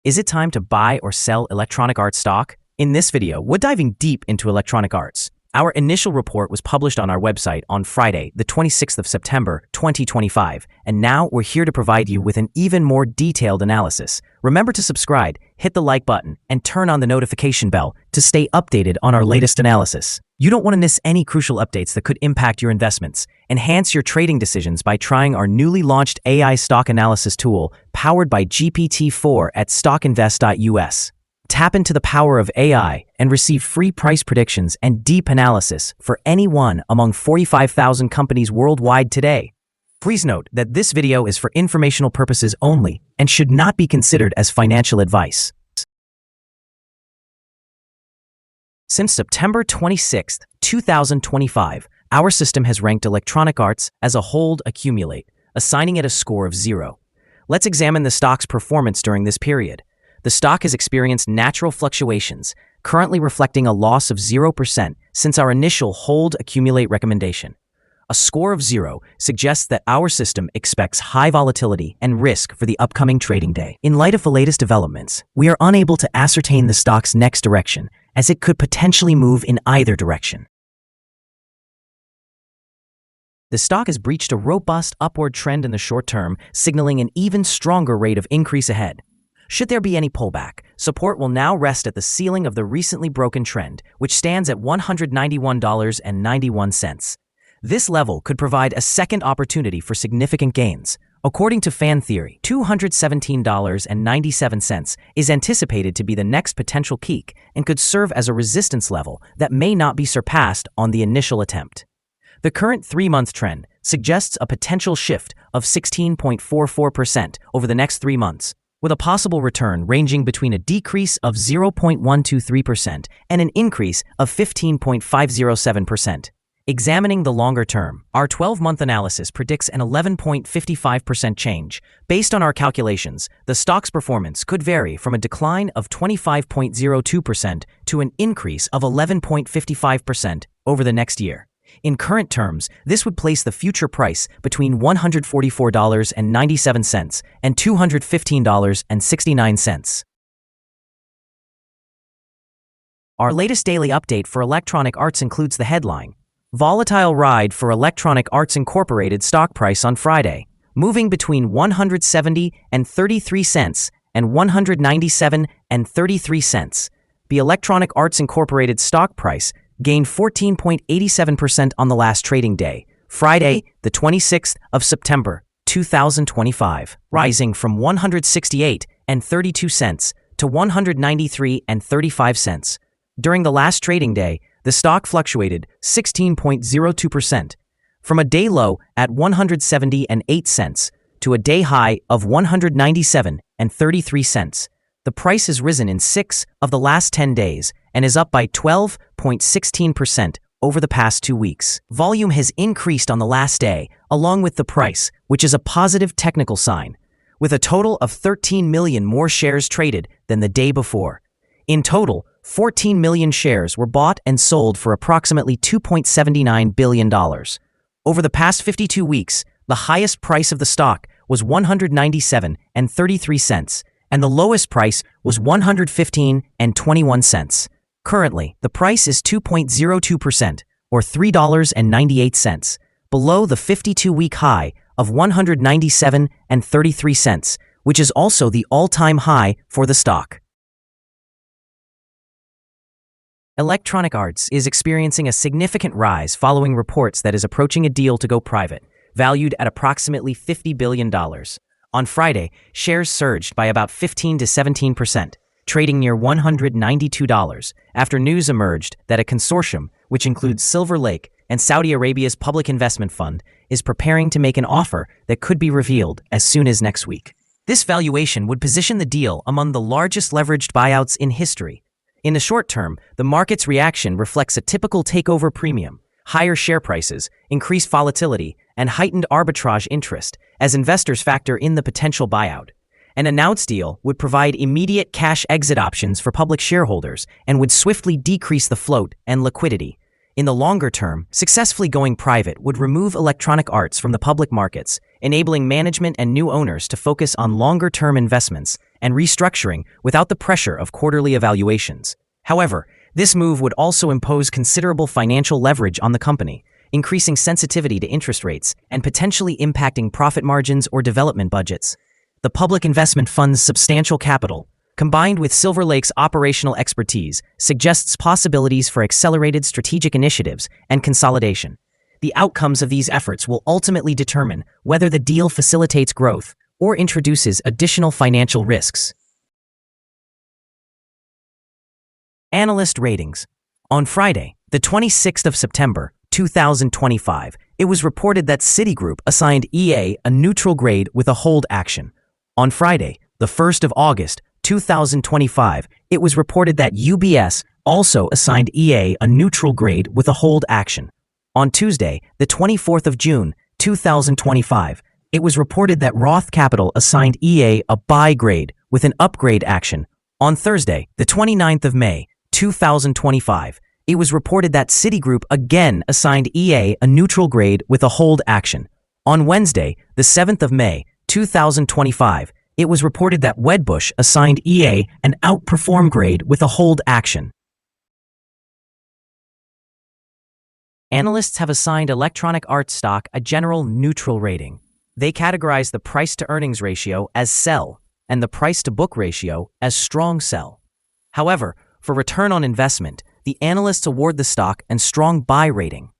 Is it time to buy or sell Electronic Arts stock? In this video, we're diving deep into Electronic Arts. Our initial report was published on our website on Friday, the 26th of September, 2025, and now we're here to provide you with an even more detailed analysis. Remember to subscribe, hit the like button, and turn on the notification bell to stay updated on our latest analysis. You don't want to miss any crucial updates that could impact your investments. Enhance your trading decisions by trying our newly launched AI stock analysis tool powered by GPT-4 at StockInvest.us. Tap into the power of AI and receive free price predictions and deep analysis for any one among 45,000 companies worldwide today. Please note that this video is for informational purposes only and should not be considered as financial advice. Since September 26, 2025, our system has ranked Electronic Arts as a hold accumulate, assigning it a score of 0. Let's examine the stock's performance during this period. The stock has experienced natural fluctuations, currently reflecting a loss of 0% since our initial hold accumulate recommendation. A score of 0 suggests that our system expects high volatility and risk for the upcoming trading day. In light of the latest developments, we are unable to ascertain the stock's next direction, as it could potentially move in either direction. The stock has breached a robust upward trend in the short term, signaling an even stronger rate of increase ahead. Should there be any pullback, support will now rest at the ceiling of the recently broken trend, which stands at $191.91. This level could provide a second opportunity for significant gains. According to fan theory, $217.97 is anticipated to be the next potential peak and could serve as a resistance level that may not be surpassed on the initial attempt. The current 3-month trend suggests a potential shift of 16.44% over the next 3 months, with a possible return ranging between a decrease of 0.123% and an increase of 15.507%. Examining the longer term, our 12-month analysis predicts an 11.55% change. Based on our calculations, the stock's performance could vary from a decline of 25.02% to an increase of 11.55% over the next year. In current terms, this would place the future price between $144.97 and $215.69. Our latest daily update for Electronic Arts includes the headline: Volatile ride for Electronic Arts Incorporated stock price on Friday, moving between 170.33 cents and 197.33 cents. The Electronic Arts Incorporated stock price gained 14.87% on the last trading day, Friday, the 26th of September, 2025, rising from 168.32 cents to 193.35 cents. During the last trading day, the stock fluctuated 16.02%, from a day low at 170.08 cents to a day high of 197.33 cents. The price has risen in 6 of the last 10 days and is up by 12.16% over the past 2 weeks. Volume has increased on the last day, along with the price, which is a positive technical sign, with a total of 13 million more shares traded than the day before. In total, 14 million shares were bought and sold for approximately $2.79 billion. Over the past 52 weeks, the highest price of the stock was 197.33 cents, and the lowest price was 115.21 cents. Currently, the price is 2.02%, or $3.98, below the 52-week high of 197.33 cents, which is also the all-time high for the stock. Electronic Arts is experiencing a significant rise following reports that is approaching a deal to go private, valued at approximately $50 billion. On Friday, shares surged by about 15 to 17%, trading near $192 after news emerged that a consortium, which includes Silver Lake and Saudi Arabia's Public Investment Fund, is preparing to make an offer that could be revealed as soon as next week. This valuation would position the deal among the largest leveraged buyouts in history. In the short term, the market's reaction reflects a typical takeover premium, higher share prices, increased volatility, and heightened arbitrage interest as investors factor in the potential buyout. An announced deal would provide immediate cash exit options for public shareholders and would swiftly decrease the float and liquidity. In the longer term, successfully going private would remove Electronic Arts from the public markets, enabling management and new owners to focus on longer-term investments and restructuring without the pressure of quarterly evaluations. However, this move would also impose considerable financial leverage on the company, increasing sensitivity to interest rates and potentially impacting profit margins or development budgets. The public investment fund's substantial capital, combined with Silver Lake's operational expertise, suggests possibilities for accelerated strategic initiatives and consolidation. The outcomes of these efforts will ultimately determine whether the deal facilitates growth or introduces additional financial risks. Analyst ratings. On Friday, the 26th of September, 2025, it was reported that Citigroup assigned EA a neutral grade with a hold action. On Friday, the 1st of August, 2025, it was reported that UBS also assigned EA a neutral grade with a hold action. On Tuesday, the 24th of June, 2025, it was reported that Roth Capital assigned EA a buy grade with an upgrade action. On Thursday, the 29th of May, 2025, it was reported that Citigroup again assigned EA a neutral grade with a hold action. On Wednesday, the 7th of May, 2025, it was reported that Wedbush assigned EA an outperform grade with a hold action. Analysts have assigned Electronic Arts stock a general neutral rating. They categorize the price-to-earnings ratio as sell and the price-to-book ratio as strong sell. However, for return on investment, the analysts award the stock a strong buy rating.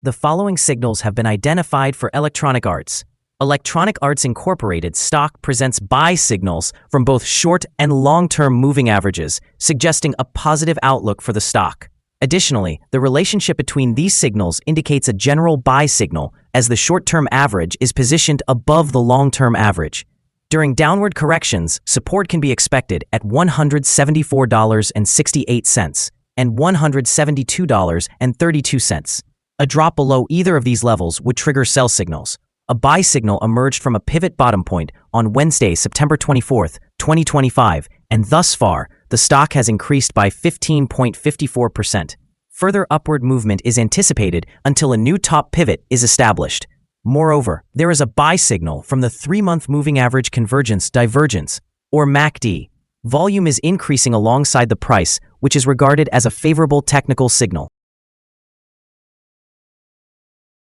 The following signals have been identified for Electronic Arts. Electronic Arts Incorporated stock presents buy signals from both short and long-term moving averages, suggesting a positive outlook for the stock. Additionally, the relationship between these signals indicates a general buy signal as the short-term average is positioned above the long-term average. During downward corrections, support can be expected at $174.68 and $172.32. A drop below either of these levels would trigger sell signals. A buy signal emerged from a pivot bottom point on Wednesday, September 24, 2025, and thus far, the stock has increased by 15.54%. Further upward movement is anticipated until a new top pivot is established. Moreover, there is a buy signal from the 3-month moving average convergence divergence, or MACD. Volume is increasing alongside the price, which is regarded as a favorable technical signal.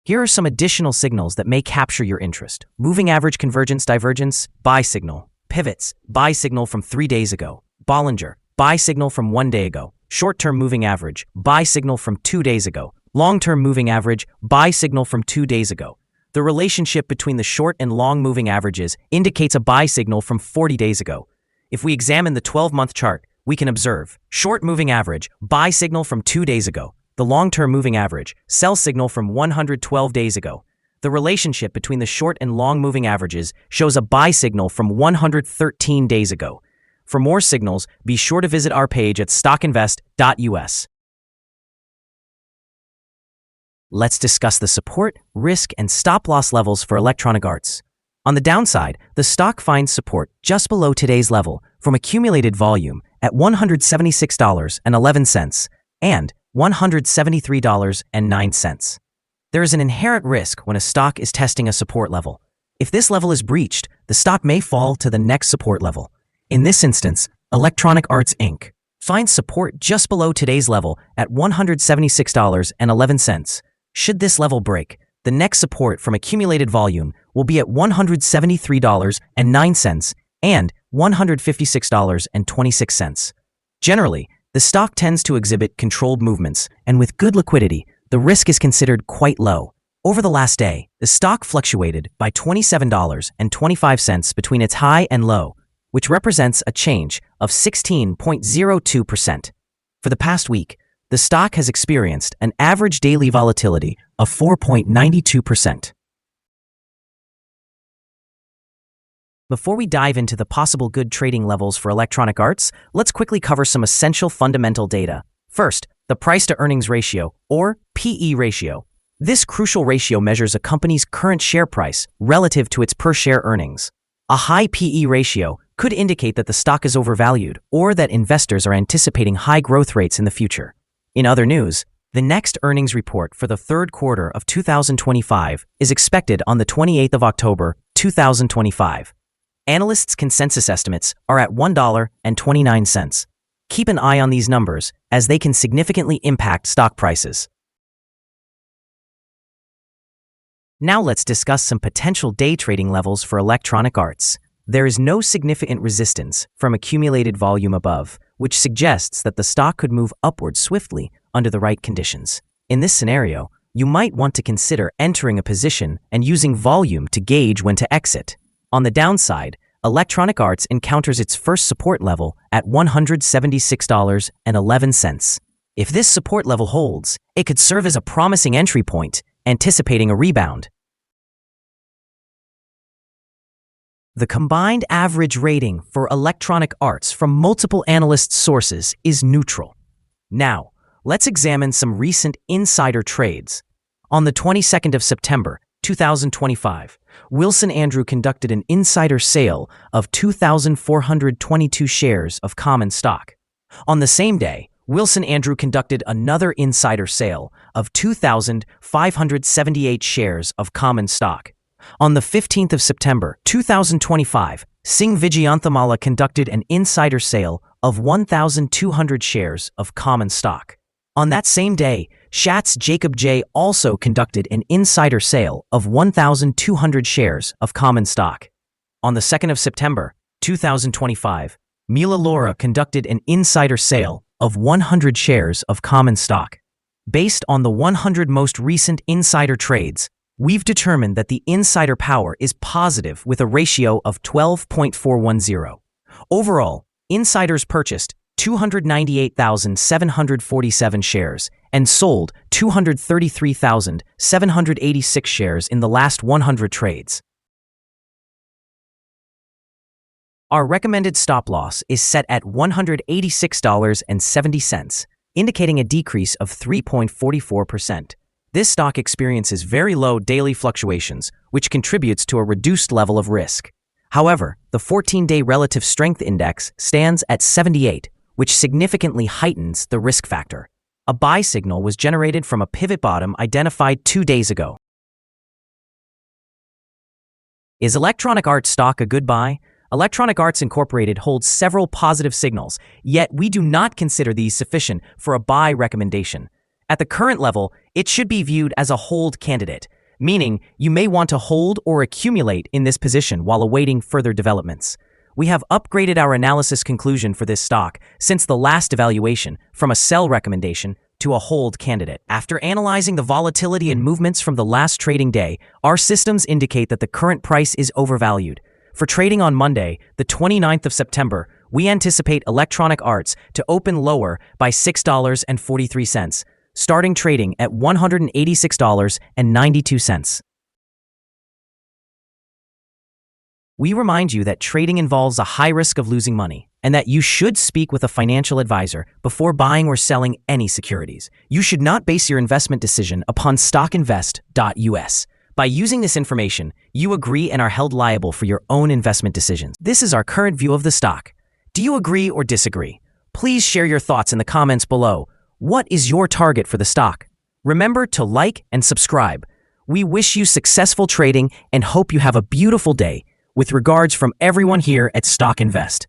Here are some additional signals that may capture your interest. Moving average convergence divergence, buy signal. Pivots, buy signal from 3 days ago. Bollinger, buy signal from 1 day ago. Short-term moving average, buy signal from 2 days ago. Long-term moving average, buy signal from 2 days ago. The relationship between the short and long moving averages indicates a buy signal from 40 days ago. If we examine the 12-month chart, we can observe short moving average, buy signal from 2 days ago. The long-term moving average, sell signal from 112 days ago. The relationship between the short and long moving averages shows a buy signal from 113 days ago. For more signals, be sure to visit our page at StockInvest.us. Let's discuss the support, risk, and stop-loss levels for Electronic Arts. On the downside, the stock finds support just below today's level from accumulated volume at $176.11 and $173.09. There is an inherent risk when a stock is testing a support level. If this level is breached, the stock may fall to the next support level. In this instance, Electronic Arts Inc. finds support just below today's level at $176.11. Should this level break, the next support from accumulated volume will be at $173.09 and $156.26. Generally, the stock tends to exhibit controlled movements, and with good liquidity, the risk is considered quite low. Over the last day, the stock fluctuated by $27.25 between its high and low, which represents a change of 16.02%. For the past week, the stock has experienced an average daily volatility of 4.92%. Before we dive into the possible good trading levels for Electronic Arts, let's quickly cover some essential fundamental data. First, the price-to-earnings ratio, or PE ratio. This crucial ratio measures a company's current share price relative to its per-share earnings. A high PE ratio could indicate that the stock is overvalued or that investors are anticipating high growth rates in the future. In other news, The next earnings report for the third quarter of 2025 is expected on the 28th of October, 2025. Analysts' consensus estimates are at $1.29. Keep an eye on these numbers, as they can significantly impact stock prices. Now let's discuss some potential day trading levels for Electronic Arts. There is no significant resistance from accumulated volume above, which suggests that the stock could move upward swiftly under the right conditions. In this scenario, you might want to consider entering a position and using volume to gauge when to exit. On the downside, Electronic Arts encounters its first support level at $176.11. If this support level holds, it could serve as a promising entry point, anticipating a rebound. The combined average rating for Electronic Arts from multiple analyst sources is neutral. Now, let's examine some recent insider trades. On the 22nd of September, 2025, Wilson Andrew conducted an insider sale of 2,422 shares of common stock. On the same day, Wilson Andrew conducted another insider sale of 2,578 shares of common stock. On the 15th of September, 2025, Singh Vijayanthamala conducted an insider sale of 1,200 shares of common stock. On that same day, Schatz Jacob J. also conducted an insider sale of 1,200 shares of common stock. On the 2nd of September, 2025, Mila Laura conducted an insider sale of 100 shares of common stock. Based on the 100 most recent insider trades, we've determined that the insider power is positive with a ratio of 12.410. Overall, insiders purchased 298,747 shares and sold 233,786 shares in the last 100 trades. Our recommended stop loss is set at $186.70, indicating a decrease of 3.44%. This stock experiences very low daily fluctuations, which contributes to a reduced level of risk. However, the 14-day relative strength index stands at 78, which significantly heightens the risk factor. A buy signal was generated from a pivot bottom identified 2 days ago. Is Electronic Arts stock a good buy? Electronic Arts Incorporated holds several positive signals, yet we do not consider these sufficient for a buy recommendation. At the current level, it should be viewed as a hold candidate, meaning you may want to hold or accumulate in this position while awaiting further developments. We have upgraded our analysis conclusion for this stock since the last evaluation from a sell recommendation to a hold candidate. After analyzing the volatility and movements from the last trading day, our systems indicate that the current price is overvalued. For trading on Monday, the 29th of September, we anticipate Electronic Arts to open lower by $6.43. Starting trading at $186.92. We remind you that trading involves a high risk of losing money, and that you should speak with a financial advisor before buying or selling any securities. You should not base your investment decision upon StockInvest.us. By using this information, you agree and are held liable for your own investment decisions. This is our current view of the stock. Do you agree or disagree? Please share your thoughts in the comments below. What is your target for the stock? Remember to like and subscribe. We wish you successful trading and hope you have a beautiful day. With regards from everyone here at Stock Invest.